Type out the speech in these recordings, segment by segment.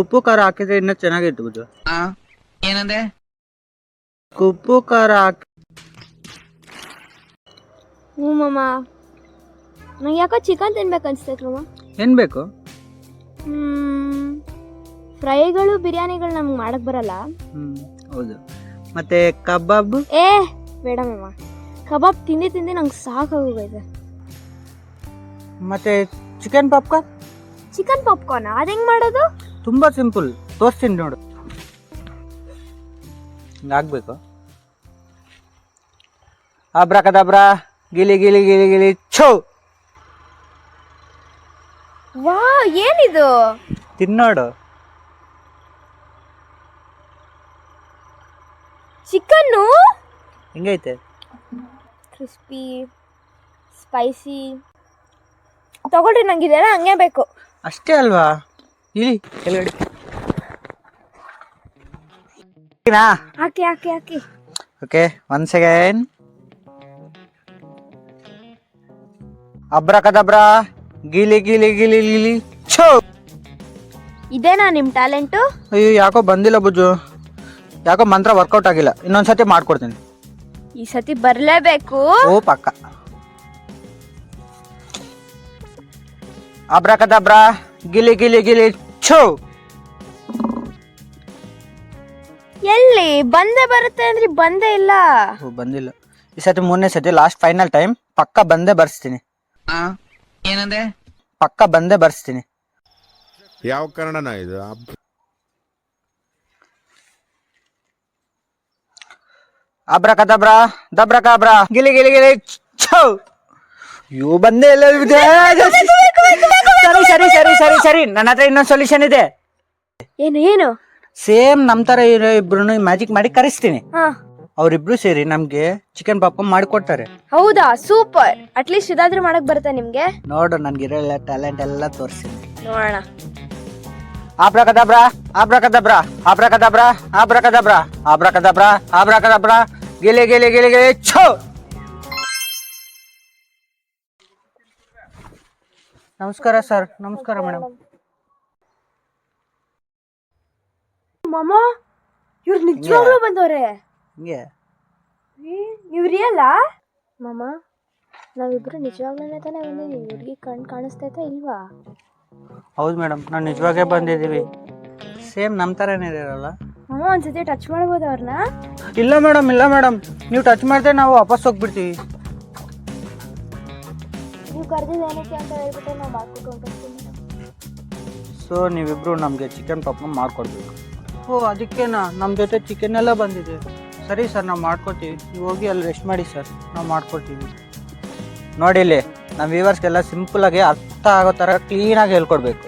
ಉಪ್ಪು ಖಾರ ಹಾಕಿದ್ರೆ ಇನ್ನೂ ಚೆನ್ನಾಗಿತ್ತು ಬುಜ್ಜು. ಏನಂದೆ? ಉಪ್ಪು ಖಾರ ಹಾಕಿ. ಹ್ಞೂ ಮಮ್ಮ, ನಂಗೆ ಯಾಕೋ ಚಿಕನ್ ತಿನ್ಬೇಕು ಅನ್ಸ್ತೈತೆ ಮಮ್ಮ. ಏನು ಬೇಕು? ಫ್ರೈಗಳು ಬಿರಿಯಾನಿಗಳು ನಮ್ಗೆ ಮಾಡಕ್ ಬರಲ್ಲ. ಹೌದು. ಮತ್ತೆ ಕಬಾಬ್? ಬೇಡ ಮಮ್ಮ, ಕಬಾಬ್ ತಿಂದು ತಿಂದು ನಂಗೆ ಸಾಕಾಗೋಗೈತೆ. ಮತ್ತೆ ಚಿಕನ್ ಪಾಪ್ಕಾರ್ನ್? ಚಿಕನ್ ಪಾಪ್ಕಾರ್ನ್ ಅದು ಹೆಂಗೆ ಮಾಡೋದು? ತುಂಬ ಸಿಂಪಲ್, ತೋರಿಸ್ತೀನಿ ನೋಡು. ಹಿಂಗಾಗಬೇಕು. ಅಬ್ರಾಕದಬ್ರಾ, ಗಿಲಿ ಗಿಲಿ ಗಿಲಿ ಗಿಲಿ ಛೋ. ವಾ, ಏನಿದು? ತಿನ್ನೋಡು. ಚಿಕನ್ನು ಹೆಂಗೈತೆ? Crispy, spicy. ತಗೊಳ್ರಿ, ನಂಗಿದೆಲ್ಲ ಹಂಗೆ ಬೇಕು. ಅಷ್ಟೇ ಅಲ್ವಾ? ಇಲ್ಲಿ ಕೆಳಗಡೆ ಹಾಕಿ ಹಾಕಿ ಹಾಕಿ. Okay, 1 second. ಅಬ್ರಾಕದಬ್ರಾ, ಗಿಲಿ ಗಿಲಿ ಗಿಲಿ ಗಿಲಿ ಛೋ. ಇದೇನಾ ನಿಮ್ ಟ್ಯಾಲೆಂಟು? ಅಯ್ಯೋ, ಯಾಕೋ ಬಂದಿಲ್ಲ ಬುಜ್ಜು. ಯಾಕೋ ಮಂತ್ರ ವರ್ಕೌಟ್ ಆಗಿಲ್ಲ. ಇನ್ನೊಂದ್ಸತಿ ಮಾಡ್ಕೊಡ್ತೀನಿ. ಈ ಸತಿ ಬರ್ಲೇಬೇಕು. ಓ ಪಕ್ಕ. ಅಬ್ರಾಕದಬ್ರಾ, ಗಿಲಿ ಗಿಲಿ ಗಿಲಿ ಛೋ. ಎಲ್ಲಿ ಬಂದೇ ಬರುತ್ತೆ ಅಂದ್ರೆ ಬಂದೇ ಇಲ್ಲ. ಓ, ಬಂದಿಲ್ಲ. ಈ ಸತಿ 3ನೇ ಸತಿ, ಲಾಸ್ಟ್ ಫೈನಲ್ ಟೈಮ್. ಪಕ್ಕ ಬಂದೇ ಬರ್ಸ್ತೀನಿ. ಏನಂದೆ? ಪಕ್ಕ ಬಂದೇ ಬರ್ಸ್ತೀನಿ. ಯಾವ ಕನ್ನಡನ ಇದು? ಅಬ್ರಾಕದಬ್ರಾ, ದಬ್ರಾಕಬ್ರಾ, ಗಿಲಿ ಗಿಲಿ ಗಿಲಿ ಛೋ. ಅಯ್ಯೋ, ಬಂದೇ ಇಲ್ಲ. ಸರಿ ಸರಿ ಸರಿ ಸರಿ ಸರಿ, ನನ್ನ ಹತ್ರ ಇನ್ನೊಂದು ಸೊಲ್ಯೂಷನ್ ಇದೆ. ಏನು ಏನು? ಸೇಮ್ ನಮ್ ತರ ಇರೋ ಇಬ್ರು ಮ್ಯಾಜಿಕ್ ಮಾಡಿ ಕರೆಸ್ತೀನಿ. ಹಾ, ಅವ್ರಿಬ್ರು ಸೇರಿ ನಮ್ಗೆ ಚಿಕನ್ ಪಾಪ್ಕಾರ್ನ್ ಮಾಡಿಕೊಡ್ತಾರೆ. ಹೌದಾ? ಸೂಪರ್. ಅಟ್ಲೀಸ್ಟ್ ಇದಾದ್ರೂ ಮಾಡಕ್ ಬರುತ್ತಾ ನಿಮ್ಗೆ? ನೋಡು, ನನ್ಗಿರೋ ಟ್ಯಾಲೆಂಟ್ ಎಲ್ಲ ತೋರಿಸ್ತೀನಿ. ನೋಡೋಣ. ಆಬ್ರಾಕದಬ್ರಾ, ಆಬ್ರಾಕದಬ್ರಾ, ಆಬ್ರಾಕದಬ್ರಾ, ಆಬ್ರಾಕದಬ್ರಾ, ಆಬ್ರಾಕದಬ್ರಾ, ಆಬ್ರಾಕದಬ್ರಾ, ಗಿಲಿ ಗಿಲಿ ಗಿಲಿ ಗಿಲಿ ಛೋ. ನಮಸ್ಕಾರ ಸರ್. ನಮಸ್ಕಾರ ಮೇಡಮ್. ಮಾಮ, ಇವ್ರು ನಿಜವಾಗ್ಲೂ ಬಂದವ್ರೆ. ಹಿಂಗೆ ಇವ್ರು ರಿಯಲ್ಲ? ಮಾಮ, ನಾವಿಬ್ರು ನಿಜವಾಗ್ಲೂ ತಾನೇ ಬಂದಿದ್ದೀವಿ. ಹುಡುಗಿ ಕಣ್ ಕಾಣಿಸ್ತೈತಾ ಇಲ್ವಾ? ಹೌದು ಮೇಡಮ್, ನಾವು ನಿಜವಾಗೇ ಬಂದಿದ್ದೀವಿ. ಸೇಮ್ ನಮ್ಮ ಥರನೇ ಇರಲ್ಲ. ಮಾಮ, ಒಂದ್ಸತಿ ಟಚ್ ಮಾಡ್ಬೋದು ಅವ್ರನ್ನ? ಇಲ್ಲ ಮೇಡಮ್, ಇಲ್ಲ ಮೇಡಮ್, ನೀವು ಟಚ್ ಮಾಡಿದ್ರೆ ನಾವು ವಾಪಸ್ ಹೋಗ್ಬಿಡ್ತೀವಿ. ನೀವು ಕರೆದಿದ್ದು ಏನಕ್ಕೆ ಅಂತ ಹೇಳ್ಬಿಟ್ಟು ನಾವು ಮಾಡ್ಕೊಂಡು ಹೊಂಟೋಗ್ತೀವಿ ಮೇಡಮ್. ಸೊ ನೀವಿಬ್ರು ನಮಗೆ ಚಿಕನ್ ಪಾಪ್ಕಾರ್ನ್ ಮಾಡಿಕೊಡ್ಬೇಕು. ಓ, ಅದಕ್ಕೇನಾ? ನಮ್ಮ ಜೊತೆ ಚಿಕನ್ ಎಲ್ಲ ಬಂದಿದೆ. ಸರಿ ಸರ್, ನಾವು ಮಾಡ್ಕೊಡ್ತೀವಿ. ನೀವು ಹೋಗಿ ಅಲ್ಲಿ ರೆಸ್ಟ್ ಮಾಡಿ ಸರ್, ನಾವು ಮಾಡ್ಕೊಡ್ತೀವಿ. ನೋಡಿ, ಇಲ್ಲಿ ನಮ್ಮ ವ್ಯೂವರ್ಸ್ಗೆಲ್ಲ ಸಿಂಪಲಾಗಿ ಅರ್ಥ ಆಗೋ ಥರ ಕ್ಲೀನಾಗಿ ಹೇಳ್ಕೊಡ್ಬೇಕು.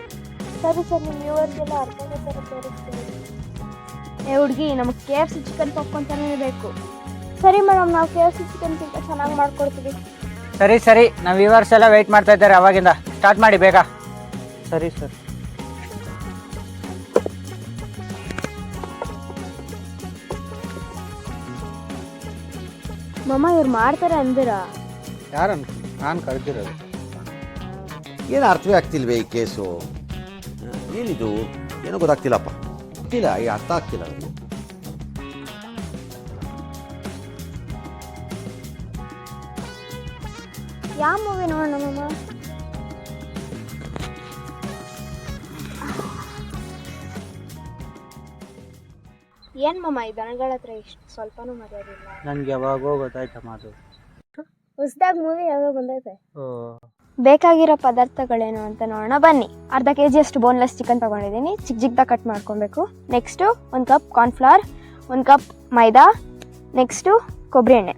ಸರಿ ಸರ್, ನಿಮ್ಮ ವ್ಯೂವರ್ಸ್ಗೆಲ್ಲ ಅರ್ಥ ಆಗೋ ಥರ ತೋರಿಸ್ತೀವಿ. ಹುಡುಗಿ, ನಮಗೆ KFC ಚಿಕನ್ ಪಾಪ್ಕಾರ್ನ್ ತಾನೇ ಬೇಕು. ಸರಿ ಮೇಡಮ್, ನಾವು KFC ಚಿಕನ್ಗಿಂತ ಚೆನ್ನಾಗಿ ಮಾಡ್ಕೊಡ್ತೀವಿ. ಸರಿ ಸರಿ, ನಮ್ಮ ವ್ಯೂವರ್ಸ್ ಎಲ್ಲ ವೆಯ್ಟ್ ಮಾಡ್ತಾ ಇದ್ದಾರೆ. ಅವಾಗಿಂದ ಸ್ಟಾರ್ಟ್ ಮಾಡಿ ಬೇಗ. ಸರಿ ಸರ್. ಮಾಮ, ಇವ್ರು ಮಾಡ್ತಾರೆ ಅಂದಿರಾ? ಯಾರು ನಾನು ಕರೆದಿರೋದು. ಏನು ಅರ್ಥವೇ ಆಗ್ತಿಲ್ವೇ ಈ ಕೇಸು? ಏನಿದು? ಏನೋ ಗೊತ್ತಾಗ್ತಿಲ್ಲಪ್ಪ. ಗೊತ್ತಿಲ್ಲ, ಈ ಅರ್ಥ ಆಗ್ತಿಲ್ಲ ನನಗೆ. ಯಾವ ಮೂವಿ ನೋಡೋಣ ಮಾಮ? ಏನ್ ಮಾಮ, ಈ ದನಗಳ ಹತ್ರ ಇಷ್ಟು ಸ್ವಲ್ಪನೂ ಮರ್ಯಾದಿಲ್ಲ. ನನಗೆ ಯಾವಾಗೋ ಗೊತ್ತಾಯ್ತಮ್ಮ ಅದು. ಹೊಸದಾಗಿ ಮೂವಿ ಯಾವಾಗ ಬಂದೈತೆ? ಬೇಕಾಗಿರೋ ಪದಾರ್ಥಗಳೇನು ಅಂತ ನೋಡೋಣ ಬನ್ನಿ. ಅರ್ಧ kg ಅಷ್ಟು ಬೋನ್ಲೆಸ್ ಚಿಕನ್ ತಗೊಂಡಿದ್ದೀನಿ. ಚಿಕ್ಕ ಚಿಕ್ಕದಾಗಿ ಕಟ್ ಮಾಡ್ಕೊಬೇಕು. ನೆಕ್ಸ್ಟು 1 ಕಪ್ ಕಾರ್ನ್ಫ್ಲವರ್, 1 ಕಪ್ ಮೈದಾ, ನೆಕ್ಸ್ಟು ಕೊಬ್ಬರಿ ಎಣ್ಣೆ,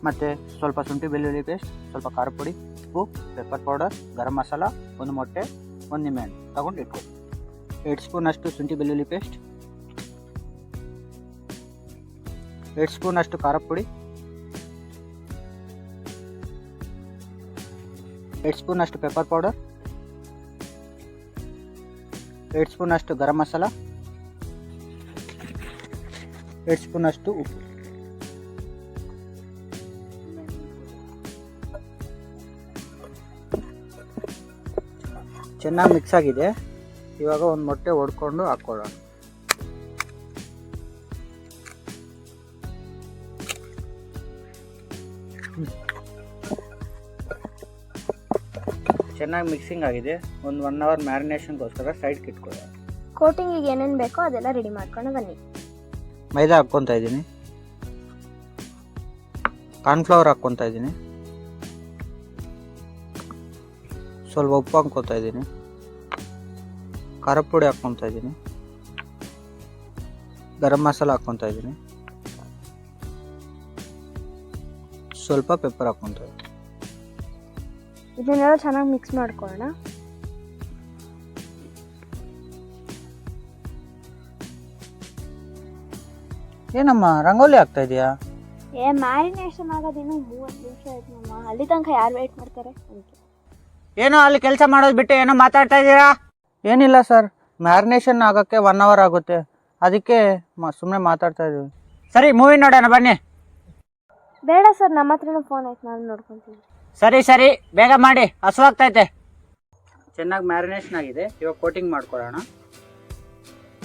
ಮತ್ತು ಸ್ವಲ್ಪ ಶುಂಠಿ ಬೆಳ್ಳುಳ್ಳಿ ಪೇಸ್ಟ್, ಸ್ವಲ್ಪ ಖಾರ ಪುಡಿ, ಉಪ್ಪು, ಪೆಪ್ಪರ್ ಪೌಡರ್, ಗರಂ ಮಸಾಲ, 1 ಮೊಟ್ಟೆ, 1 ನಿಂಬೆಹಣ್ಣು ತಗೊಂಡು ಇಟ್ಕೊಳ್ಳಿ. 2 ಸ್ಪೂನ್ ಅಷ್ಟು ಶುಂಠಿ ಬೆಳ್ಳುಳ್ಳಿ ಪೇಸ್ಟ್, 2 ಸ್ಪೂನ್ ಅಷ್ಟು ಖಾರ ಪುಡಿ, 2 ಸ್ಪೂನ್ ಅಷ್ಟು ಪೆಪ್ಪರ್ ಪೌಡರ್, 2 ಸ್ಪೂನ್ ಅಷ್ಟು ಗರಂ ಮಸಾಲ, 2 ಸ್ಪೂನ್ ಅಷ್ಟು ಉಪ್ಪು. ಚೆನ್ನಾಗಿ ಮಿಕ್ಸ್ ಆಗಿದೆ. ಇವಾಗ ಒಂದು ಮೊಟ್ಟೆ ಹೊಡ್ಕೊಂಡು ಹಾಕ್ಕೊಳ್ಳೋಣ. ಚೆನ್ನಾಗಿ ಮಿಕ್ಸಿಂಗ್ ಆಗಿದೆ. ಒಂದು 1 ಅವರ್ ಮ್ಯಾರಿನೇಷನ್ಗೋಸ್ಕರ ಸೈಡ್ಗೆ ಇಟ್ಕೊಳ್ಳೋಣ. ಕೋಟಿಂಗಿಗೆ ಏನೇನು ಬೇಕೋ ಅದೆಲ್ಲ ರೆಡಿ ಮಾಡ್ಕೊಂಡು ಬನ್ನಿ. ಮೈದಾ ಹಾಕ್ಕೊತಾ ಇದ್ದೀನಿ, ಕಾರ್ನ್ಫ್ಲವರ್ ಹಾಕ್ಕೊತಾ ಇದ್ದೀನಿ, ಸ್ವಲ್ಪ ಉಪ್ಪು ಹಾಕ್ಕೊತಾ ಇದ್ದೀನಿ, ಖಾರ ಪುಡಿ ಹಾಕ್ಕೊತಾ ಇದ್ದೀನಿ, ಗರಂ ಮಸಾಲ ಹಾಕ್ಕೊತಾ ಇದ್ದೀನಿ, ಸ್ವಲ್ಪ ಪೆಪ್ಪರ್ ಹಾಕ್ಕೊತಾ ಇದ್ದೀನಿ. ಇದನ್ನೆಲ್ಲ ಚೆನ್ನಾಗಿ ಮಿಕ್ಸ್ ಮಾಡ್ಕೊಳ್ಳೋಣ. ಏನಮ್ಮ ರಂಗೋಲಿ ಆಗ್ತಾ ಇದೆಯಾ? ಮ್ಯಾರಿನೇಷನ್ ಆಗೋದೇನು 30 ನಿಮಿಷ ಆಯ್ತು ನಮ್ಮ. ಅಲ್ಲಿ ತನಕ ಯಾರು ವೇಟ್ ಮಾಡ್ತಾರೆ? ಏನೋ ಅಲ್ಲಿ ಕೆಲಸ ಮಾಡೋದು ಬಿಟ್ಟು ಏನೋ ಮಾತಾಡ್ತಾ ಇದ್ದೀರಾ? ಏನಿಲ್ಲ ಸರ್, ಮ್ಯಾರಿನೇಷನ್ ಆಗೋಕ್ಕೆ 1 ಅವರ್ ಆಗುತ್ತೆ, ಅದಕ್ಕೆ ಸುಮ್ಮನೆ ಮಾತಾಡ್ತಾ ಇದ್ದೀವಿ. ಸರಿ, ಮೂವಿ ನೋಡೋಣ ಬನ್ನಿ. ಬೇಡ ಸರ್, ನಮ್ಮ ಹತ್ರನೂ ಫೋನ್ ಆಯ್ತು, ನಾನು ನೋಡ್ಕೊತೀನಿ. ಸರಿ ಸರಿ, ಬೇಗ ಮಾಡಿ, ಹಸುವಾಗ್ತೈತೆ. ಚೆನ್ನಾಗಿ ಮ್ಯಾರಿನೇಷನ್ ಆಗಿದೆ. ಇವಾಗ ಕೋಟಿಂಗ್ ಮಾಡ್ಕೊಳ್ಳೋಣ.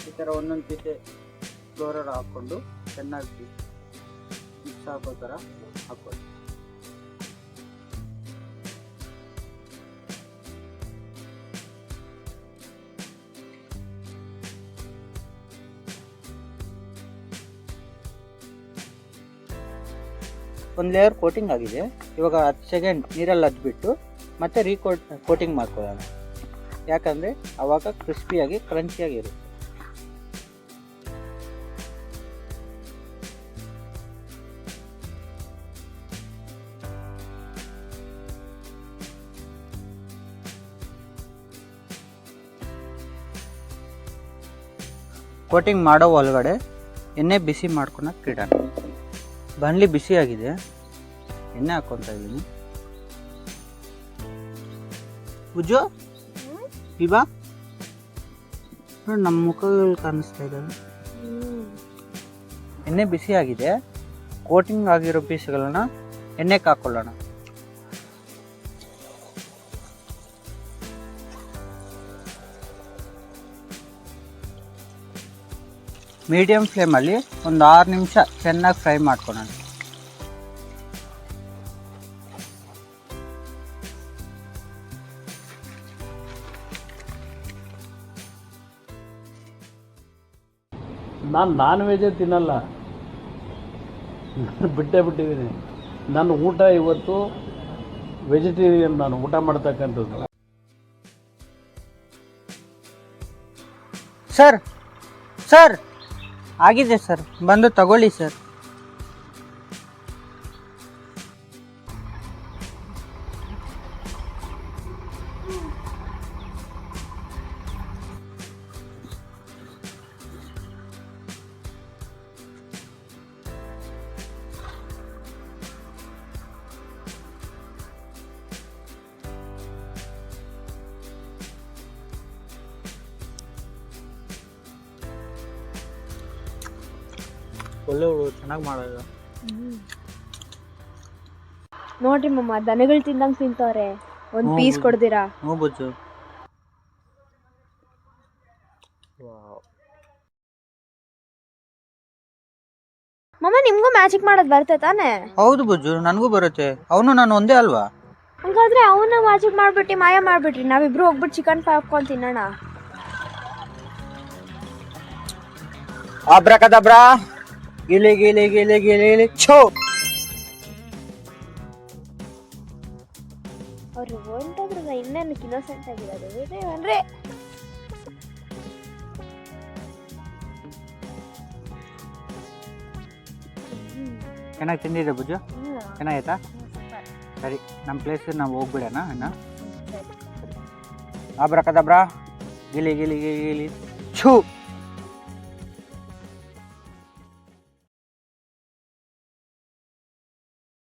ಈ ಥರ ಒಂದೊಂದು ಪೀಸೆ ಫ್ಲೋರರ್ ಹಾಕ್ಕೊಂಡು ಚೆನ್ನಾಗಿ ಮಿಕ್ಸ್ ಹಾಕೋ ಥರ ಹಾಕ್ಕೊಳ್ಳಿ. ಒಂದು ಲೇಯರ್ ಕೋಟಿಂಗ್ ಆಗಿದೆ. ಇವಾಗ 10 ಸೆಕೆಂಡ್ ನೀರಲ್ಲಿ ಅದ್ಬಿಟ್ಟು ಮತ್ತೆ ಕೋಟಿಂಗ್ ಮಾಡ್ಕೊಳ್ಳೋಣ. ಯಾಕಂದರೆ ಆವಾಗ ಕ್ರಿಸ್ಪಿಯಾಗಿ ಕ್ರಂಚಿಯಾಗಿ ಇರುತ್ತೆ. ಕೋಟಿಂಗ್ ಮಾಡೋ ಒಳಗಡೆ ಎಣ್ಣೆ ಬಿಸಿ ಮಾಡ್ಕೊಳಕ್ಕೆ ಇಡೋಣ. ಬಾಣಲಿ ಬಿಸಿಯಾಗಿದೆ, ಎಣ್ಣೆ ಹಾಕ್ಕೊತಾ ಇದ್ದೀನಿ. ಪೂಜು ಇವಾ ನಮ್ಮ ಮುಖಗಳು ಕಾಣಿಸ್ತಾ ಇದ್ದಾವೆ. ಎಣ್ಣೆ ಬಿಸಿಯಾಗಿದೆ. ಕೋಟಿಂಗ್ ಆಗಿರೋ ಪೀಸ್ಗಳನ್ನ ಎಣ್ಣೆಗೆ ಹಾಕ್ಕೊಳ್ಳೋಣ. ಮೀಡಿಯಂ ಫ್ಲೇಮಲ್ಲಿ ಒಂದು 6 ನಿಮಿಷ ಚೆನ್ನಾಗಿ ಫ್ರೈ ಮಾಡ್ಕೊಳ್ಳೋಣ. ನಾನು ನಾನ್ ವೆಜ್ಜೇ ತಿನ್ನಲ್ಲ, ಬಿಟ್ಟಿದ್ದೀನಿ. ನನ್ನ ಊಟ ಇವತ್ತು ವೆಜಿಟೇರಿಯನ್, ನಾನು ಊಟ ಮಾಡ್ತಕ್ಕಂಥದ್ದು. ಸರ್ ಸರ್ ಆಗಿದೆ ಸರ್, ಬಂದು ತಗೊಳ್ಳಿ ಸರ್. ಒಳ್ಳೆ ಚೆನ್ನಾಗಿ ಮಾಡೋದು. ನೋಡ್ರಿ ಮಮ್ಮ, ದನಗಳು ತಿಂದಂಗೆ ತಿಂತವ್ರೆ. ಒಂದು ಪೀಸ್ ಕೊಡ್ದಿರಾ? ಹ್ಞೂ ಬುಜ್ಜು. ಮಮ್ಮ, ನಿಮ್ಗೂ ಮ್ಯಾಜಿಕ್ ಮಾಡೋದು ಬರುತ್ತೆ ತಾನೆ? ಹೌದು ಬುಜ್ಜು, ನನಗೂ ಬರುತ್ತೆ. ಅವನು ನಾನು ಒಂದೇ ಅಲ್ವಾ? ಹಂಗಾದ್ರೆ ಅವನ್ನ ಮ್ಯಾಜಿಕ್ ಮಾಡ್ಬಿಟ್ಟು ಮಾಯ ಮಾಡ್ಬಿಟ್ರಿ, ನಾವಿಬ್ರು ಹೋಗ್ಬಿಟ್ಟು ಚಿಕನ್ ಫ್ರೈ ಹಾಕೊಂಡು ತಿನ್ನೋಣ. ಅಬ್ರಕದಬ್ರಾ, ಗಿಲಿ ಗಿಲಿ ಗಿಲಿ ಗಿಲಿ ಛೋ. ಅವ್ರು ಹೊಂಟೋದ್ರದ ಇನ್ನೇನಕ್ಕೆ ಇನ್ನೋಸೆಂಟ್ ಆಗಿರೋದು ಅಂದ್ರೆ. ಚೆನ್ನಾಗಿ ತಿಂದಿದೆ ಬುಜ್ಜು? ಚೆನ್ನಾಗೈತಾ? ಸರಿ, ನಮ್ಮ ಪ್ಲೇಸಿಗೆ ನಾವು ಹೋಗ್ಬಿಡೋಣ ಅಣ್ಣ. ಅಬ್ರಕದಬ್ರಾ, ಗಿಲಿ ಗಿಲಿ ಗಿಲಿ ಛೂ.